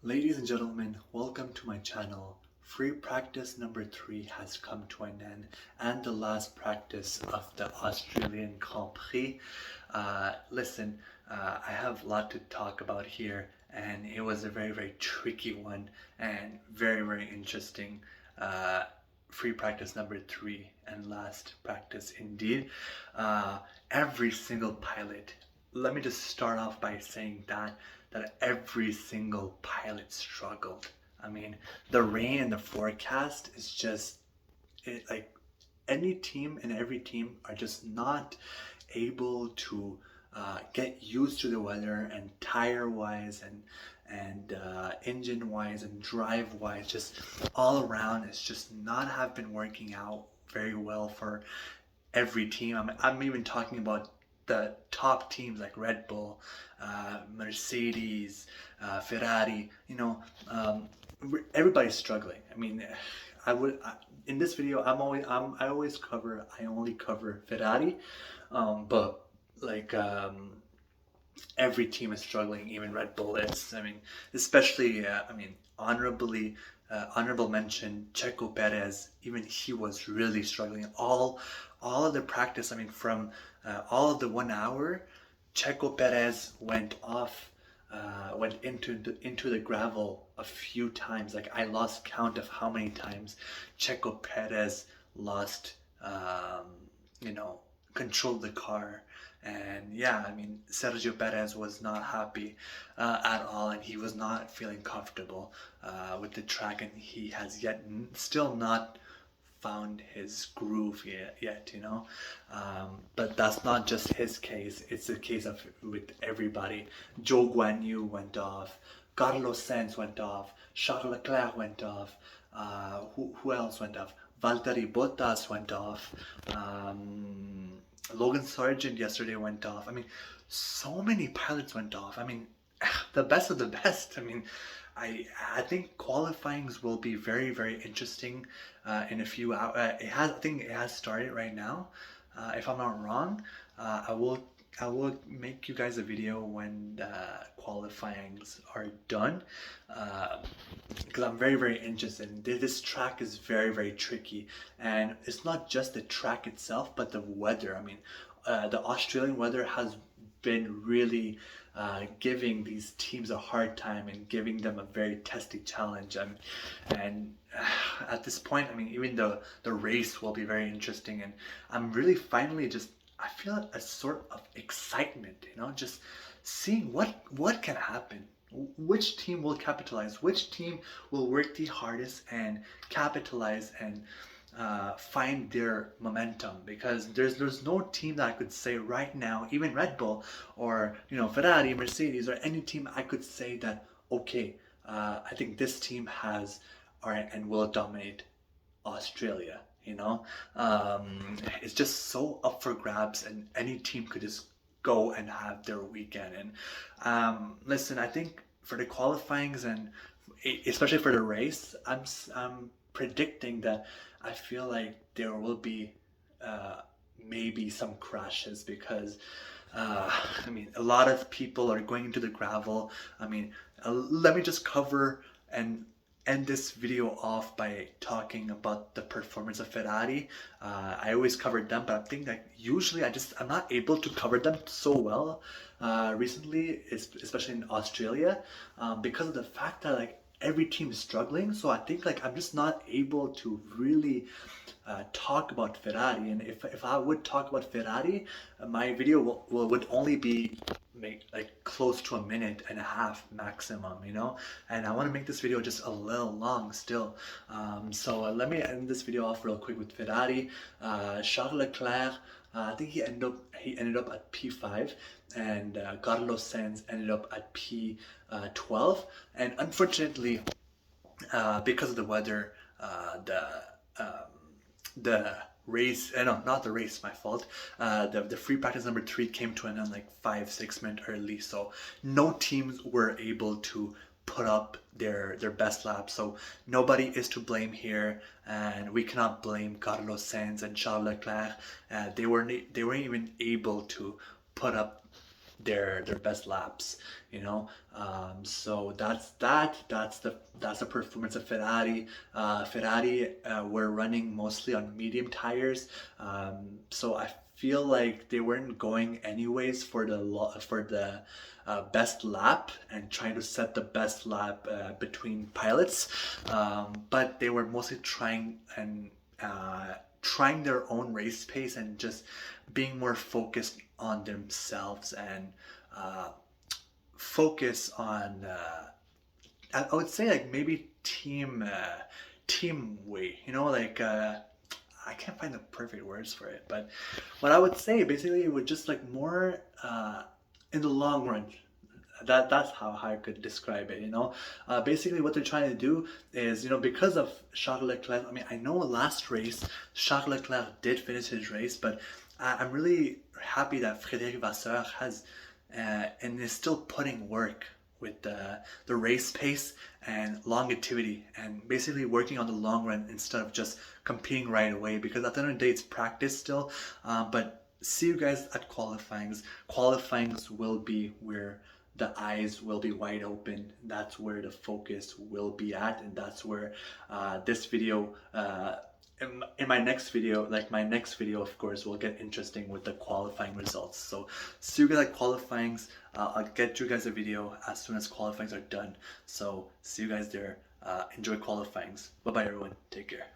Ladies and gentlemen, welcome to my channel. Free practice number 3 has come to an end, and the last practice of the Australian Grand Prix. I have a lot to talk about here, and it was a very tricky one and very interesting. Free practice number 3 and last practice indeed. Every single pilot, let me just start off by saying that every single pilot struggled. I mean, the rain and the forecast is just like any team and every team are just not able to get used to the weather, and tire wise and engine wise and drive wise, just all around it's just not have been working out very well for every team. I'm even talking about the top teams like Red Bull, Mercedes, Ferrari. Everybody's struggling. I mean, in this video I only cover Ferrari, but like every team is struggling. Even Red Bull is. I mean, especially honorable mention Checo Perez. Even he was really struggling. All of the practice. I mean, from all of the 1 hour, Checo Perez went into the gravel a few times. Like, I lost count of how many times Checo Perez lost, control the car. And yeah, I mean, Sergio Perez was not happy at all, and he was not feeling comfortable with the track, and he has still not found his groove yet. But that's not just his case, it's a case of with everybody. Joe Guan Yu went off, Carlos Sainz went off, Charles Leclerc went off, who else went off? Valtteri Bottas went off, Logan Sargent yesterday went off. I mean, so many pilots went off. I mean, the best of the best. I mean, I think qualifyings will be very interesting in a few hours. I think it has started right now, if I'm not wrong. I will make you guys a video when the qualifyings are done, because I'm very interested. This track is very tricky, and it's not just the track itself, but the weather. I mean, the Australian weather has been really giving these teams a hard time and giving them a very testy challenge. And at this point, I mean, even the race will be very interesting, and I'm really finally just, I feel a sort of excitement, just seeing what can happen. Which team will capitalize? Which team will work the hardest and capitalize and find their momentum? Because there's no team that I could say right now, even Red Bull or Ferrari, Mercedes, or any team I could say that, okay, I think this team has, all right, and will dominate Australia. It's just so up for grabs, and any team could just go and have their weekend. And listen, I think for the qualifyings and especially for the race, I'm predicting that I feel like there will be maybe some crashes, because I mean, a lot of people are going into the gravel. I mean, let me just cover and end this video off by talking about the performance of Ferrari. I always covered them, but I think that usually I'm not able to cover them so well recently, especially in Australia, because of the fact that like every team is struggling. So I think like I'm just not able to really talk about Ferrari. And if I would talk about Ferrari, my video would only be like close to 1.5 minutes maximum, and I want to make this video just a little long still. So let me end this video off real quick with Ferrari. Charles Leclerc, I think he ended up at P5, and Carlos Sainz ended up at P12. And unfortunately, because of the weather, the race, no, not the race, my fault. The free practice number 3 came to an end like 5-6 minutes early, so no teams were able to put up their best lap. So nobody is to blame here, and we cannot blame Carlos Sainz and Charles Leclerc. They weren't even able to put up their best laps, you know. So that's the performance of Ferrari. Ferrari were running mostly on medium tires, so I feel like they weren't going anyways for the best lap and trying to set the best lap between pilots, but they were mostly trying their own race pace and just being more focused on themselves and focus on I would say like maybe team way, you know, like I can't find the perfect words for it, but what I would say basically it would just like more in the long run. That's how I could describe it, you know. Basically, what they're trying to do is, you know, because of Charles Leclerc. I mean, I know last race Charles Leclerc did finish his race, but I'm really happy that Frédéric Vasseur has and is still putting work with the race pace and longevity and basically working on the long run instead of just competing right away, because at the end of the day it's practice still, but see you guys at qualifyings. Qualifyings will be where the eyes will be wide open. That's where the focus will be at, and that's where this video in my next video, like my next video, of course, will get interesting with the qualifying results. So see you guys at qualifyings. I'll get you guys a video as soon as qualifyings are done. So see you guys there. Enjoy qualifyings. Bye bye everyone. Take care.